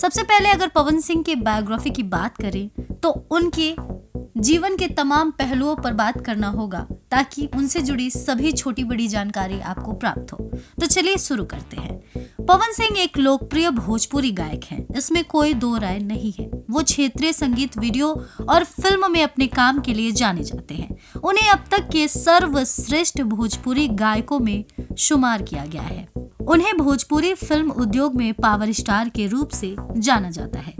सबसे पहले अगर पवन सिंह के बायोग्राफी की बात करें तो उनके जीवन के तमाम पहलुओं पर बात करना होगा ताकि उनसे जुड़ी सभी छोटी बड़ी जानकारी आपको प्राप्त हो। तो चलिए शुरू करते हैं। पवन सिंह एक लोकप्रिय भोजपुरी गायक हैं, इसमें कोई दो राय नहीं है। वो क्षेत्रीय संगीत, वीडियो और फिल्म में अपने काम के लिए जाने जाते हैं। उन्हें अब तक के सर्वश्रेष्ठ भोजपुरी गायकों में शुमार किया गया है। उन्हें भोजपुरी फिल्म उद्योग में पावर स्टार के रूप से जाना जाता है।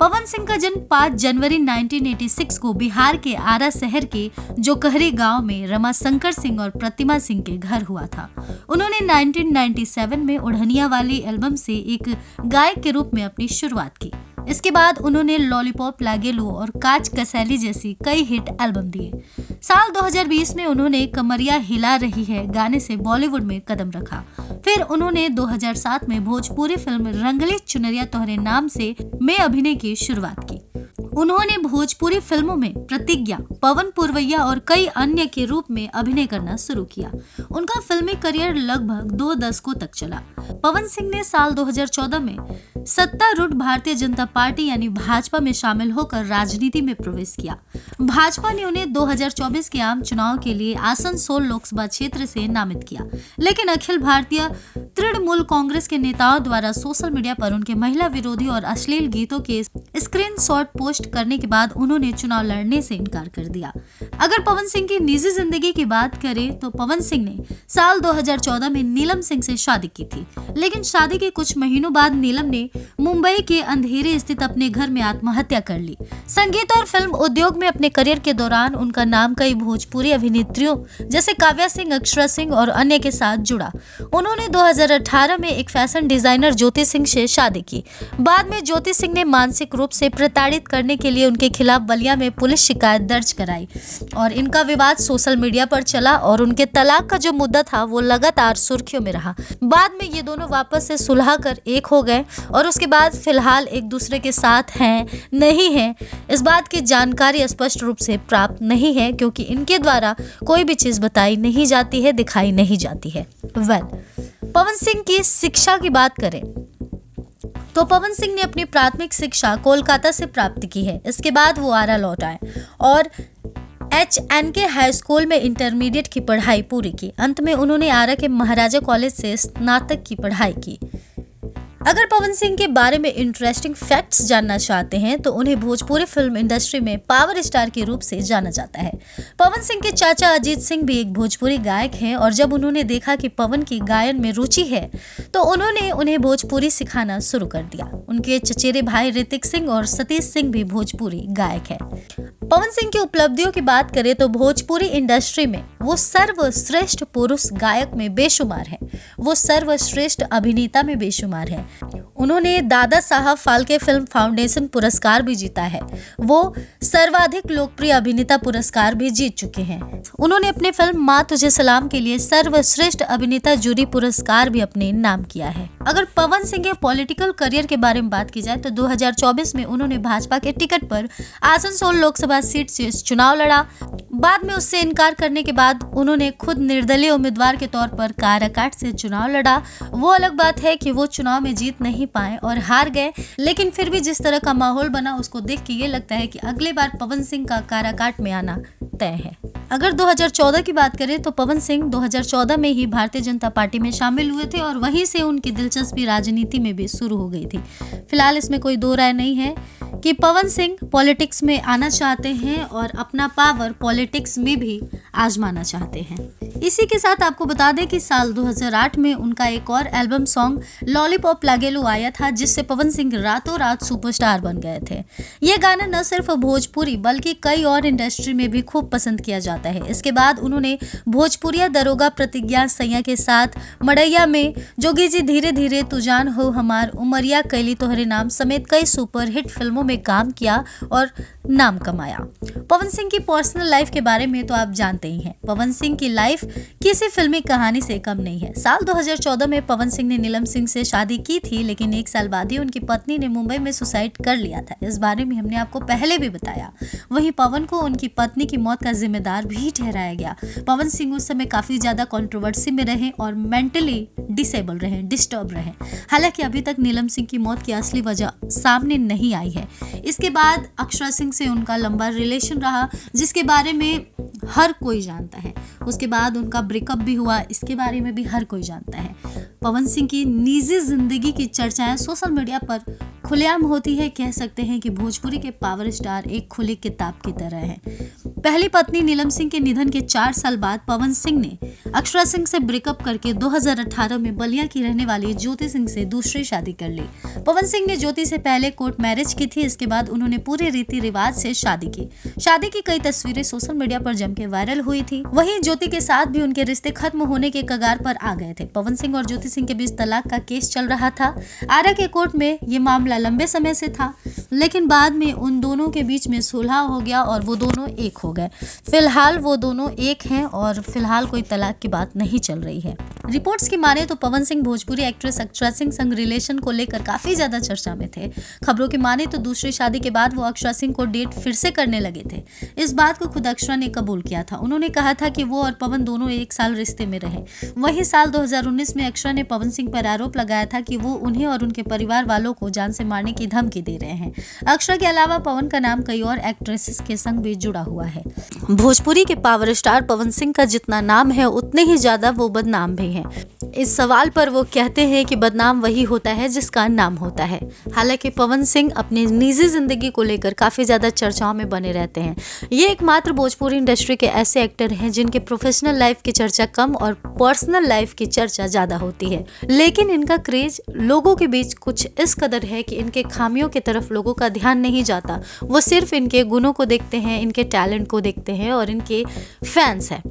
पवन सिंह का जन्म 5 जनवरी 1986 को बिहार के आरा शहर के जोकहरी गांव में रमाशंकर सिंह और प्रतिमा सिंह के घर हुआ था। उन्होंने 1997 में ओढ़निया वाली एल्बम से एक गायक के रूप में अपनी शुरुआत की। इसके बाद उन्होंने लॉलीपॉप लागेलू और काच कसैली जैसी कई हिट एल्बम दिए। साल 2020 में उन्होंने कमरिया हिला रही है गाने से बॉलीवुड में कदम रखा। फिर उन्होंने 2007 में भोजपुरी फिल्म रंगली चुनरिया तोहरे नाम से में अभिनय की शुरुआत की। उन्होंने भोजपुरी फिल्मों में प्रतिज्ञा, पवन पुरवैया और कई अन्य के रूप में अभिनय करना शुरू किया। उनका फिल्मी करियर लगभग 2 दशकों तक चला। पवन सिंह ने साल 2014 में सत्तारूढ़ भारतीय जनता पार्टी यानी भाजपा में शामिल होकर राजनीति में प्रवेश किया। भाजपा ने उन्हें 2024 के आम चुनाव के लिए आसनसोल लोकसभा क्षेत्र से नामित किया, लेकिन अखिल भारतीय तृणमूल कांग्रेस के नेताओं द्वारा सोशल मीडिया पर उनके महिला विरोधी और अश्लील गीतों के स्क्रीनशॉट पोस्ट करने के बाद उन्होंने चुनाव लड़ने से इनकार कर दिया। अगर पवन सिंह की निजी जिंदगी की बात करें तो पवन सिंह ने साल 2014 में नीलम सिंह से शादी की थी, लेकिन शादी के कुछ महीनों बाद नीलम ने मुंबई के अंधेरे स्थित अपने घर में आत्महत्या कर ली। संगीत और फिल्म उद्योग में अपने करियर के दौरान उनका नाम कई भोजपुरी अभिनेत्रियों जैसे काव्या सिंह, अक्षरा सिंह और अन्य के साथ जुड़ा। उन्होंने 2018 में एक फैशन डिजाइनर ज्योति सिंह से शादी की। बाद में ज्योति सिंह ने मानसिक रूप से प्रताड़ित करने के लिए उनके खिलाफ बलिया में पुलिस शिकायत दर्ज कराई और इनका विवाद सोशल मीडिया पर चला और उनके तलाक का जो मुद्दा था वो लगातार सुर्खियों में रहा। बाद में ये दोनों वापस से सुलह कर एक हो गए और उसके बाद फिलहाल एक दूसरे के साथ हैं नहीं हैं, इस बात की जानकारी स्पष्ट रूप से प्राप्त नहीं है, क्योंकि इनके द्वारा कोई भी चीज बताई नहीं जाती है, दिखाई नहीं जाती है। पवन सिंह की शिक्षा की बात करें तो पवन सिंह ने अपनी प्राथमिक शिक्षा कोलकाता से प्राप्त की है। इसके बाद वो आरा लौट आए और HNK हाई स्कूल में इंटरमीडिएट की पढ़ाई पूरी की। अंत में उन्होंने आरा के महाराजा कॉलेज से स्नातक की पढ़ाई की। अगर पवन सिंह के बारे में इंटरेस्टिंग फैक्ट्स जानना चाहते हैं तो उन्हें भोजपुरी फिल्म इंडस्ट्री में पावर स्टार के रूप से जाना जाता है। पवन सिंह के चाचा अजीत सिंह भी एक भोजपुरी गायक हैं और जब उन्होंने देखा कि पवन की गायन में रुचि है तो उन्होंने उन्हें भोजपुरी सिखाना शुरू कर दिया। उनके चचेरे भाई ऋतिक सिंह और सतीश सिंह भी भोजपुरी गायक है। पवन सिंह की उपलब्धियों की बात करें तो भोजपुरी इंडस्ट्री में वो सर्वश्रेष्ठ पुरुष गायक में बेशुमार है। वो सर्वश्रेष्ठ अभिनेता में बेशुमार है। उन्होंने दादा साहब फाल्के फिल्म फाउंडेशन पुरस्कार भी जीता है। वो सर्वाधिक लोकप्रिय अभिनेता पुरस्कार भी जीत चुके हैं। उन्होंने अपने फिल्म माँ तुझे सलाम के लिए सर्वश्रेष्ठ अभिनेता जूरी पुरस्कार भी अपने नाम किया है। अगर पवन सिंह के पॉलिटिकल करियर के बारे में बात की जाए तो 2024 में उन्होंने भाजपा के टिकट पर आसनसोल लोकसभा सीट से चुनाव लड़ा। बाद में उससे इनकार करने के बाद उन्होंने खुद निर्दलीय उम्मीदवार के तौर पर काराकाट से चुनाव लड़ा। वो अलग बात है कि वो चुनाव में जीत नहीं पाए और हार गए, लेकिन फिर भी जिस तरह का माहौल बना उसको देख के ये लगता है कि अगली बार पवन सिंह का काराकाट में आना तय है। अगर 2014 की बात करें तो पवन सिंह 2014 में ही भारतीय जनता पार्टी में शामिल हुए थे और वहीं से उनकी दिलचस्पी राजनीति में भी शुरू हो गई थी। फिलहाल इसमें कोई दो राय नहीं है कि पवन सिंह पॉलिटिक्स में आना चाहते हैं और अपना पावर पॉलिटिक्स में भी आजमाना चाहते हैं। इसी के साथ आपको बता दें कि साल 2008 में उनका एक और एल्बम सॉन्ग लॉलीपॉप लागेलू आया था, जिससे पवन सिंह रातों रात सुपरस्टार बन गए थे। ये गाना न सिर्फ भोजपुरी बल्कि कई और इंडस्ट्री में भी खूब पसंद किया जाता है। इसके बाद उन्होंने भोजपुरिया दरोगा प्रतिज्ञा सैया के साथ मड़ैया में, जोगी जी धीरे धीरे, तू जान हो हमार, उमरिया कैली तोहरे नाम समेत कई सुपर हिट फिल्मों में काम किया और नाम कमाया। पवन सिंह की पर्सनल लाइफ के बारे में तो आप जानते करते ही हैं। पवन सिंह की लाइफ किसी फिल्मी कहानी से कम नहीं है। साल 2014 में पवन सिंह ने नीलम सिंह से शादी की थी, लेकिन 1 साल बाद ही उनकी पत्नी ने मुंबई में सुसाइड कर लिया था। इस बारे में हमने आपको पहले भी बताया। वहीं पवन को उनकी पत्नी की मौत का जिम्मेदार भी ठहराया गया। पवन सिंह उस समय काफी ज्यादा कंट्रोवर्सी में रहे और मेंटली डिसेबल रहे, डिस्टर्ब रहे। हालांकि अभी तक नीलम सिंह की मौत की असली वजह सामने नहीं आई है। इसके बाद अक्षरा सिंह से उनका लंबा रिलेशन रहा, जिसके बारे में हर कोई जानता है। उसके बाद उनका ब्रेकअप भी हुआ, इसके बारे में भी हर कोई जानता है। पवन सिंह की निजी जिंदगी की चर्चाएं सोशल मीडिया पर खुलेआम होती है। कह सकते हैं कि भोजपुरी के पावर स्टार एक खुली किताब की तरह है। पहली पत्नी नीलम सिंह के निधन के 4 साल बाद पवन सिंह ने अक्षरा सिंह से ब्रेकअप करके 2018 में बलिया की रहने वाली ज्योति सिंह से दूसरी शादी कर ली। पवन सिंह ने ज्योति से पहले कोर्ट मैरिज की थी। इसके बाद उन्होंने पूरे रीति रिवाज से शादी की। शादी की कई तस्वीरें सोशल मीडिया पर जम के वायरल हुई थी। वहीं ज्योति के साथ भी उनके रिश्ते खत्म होने के कगार पर आ गए थे। पवन सिंह और ज्योति सिंह के बीच तलाक का केस चल रहा था। आरा के कोर्ट में ये मामला लंबे समय से था, लेकिन बाद में उन दोनों के बीच में सुलह हो गया और वो दोनों एक हो गए। फिलहाल वो दोनों एक हैं और फिलहाल कोई तलाक की बात नहीं चल रही है। रिपोर्ट्स की माने तो पवन सिंह भोजपुरी एक्ट्रेस अक्षरा सिंह संग रिलेशन को लेकर काफी ज्यादा चर्चा में थे। खबरों की माने तो दूसरी शादी के बाद वो अक्षरा सिंह को डेट फिर से करने लगे थे। इस बात को खुद अक्षरा ने कबूल किया था। उन्होंने कहा था कि वो और पवन दोनों 1 साल रिश्ते में रहे। वहीं साल 2019 में अक्षरा ने पवन सिंह पर आरोप लगाया था कि वो उन्हें और उनके परिवार वालों को जान से मारने की धमकी दे रहे हैं। अक्षरा के अलावा पवन का नाम कई और एक्ट्रेसेस के संग भी जुड़ा हुआ है। भोजपुरी के पावर स्टार पवन सिंह का जितना नाम है उतने ही ज्यादा वो बदनाम भी हैं। इस सवाल पर वो कहते हैं कि बदनाम वही होता है जिसका नाम होता है। हालांकि पवन सिंह अपनी निजी जिंदगी को लेकर काफी ज्यादा चर्चाओं में बने रहते हैं। ये एकमात्र भोजपुरी इंडस्ट्री के ऐसे एक्टर हैं जिनके प्रोफेशनल लाइफ की चर्चा कम और पर्सनल लाइफ की चर्चा ज्यादा होती है। लेकिन इनका क्रेज लोगों के बीच कुछ इस कदर है कि इनके खामियों की तरफ लोगों का ध्यान नहीं जाता। वो सिर्फ इनके गुणों को देखते हैं, इनके टैलेंट को देखते हैं और इनके फैंस हैं।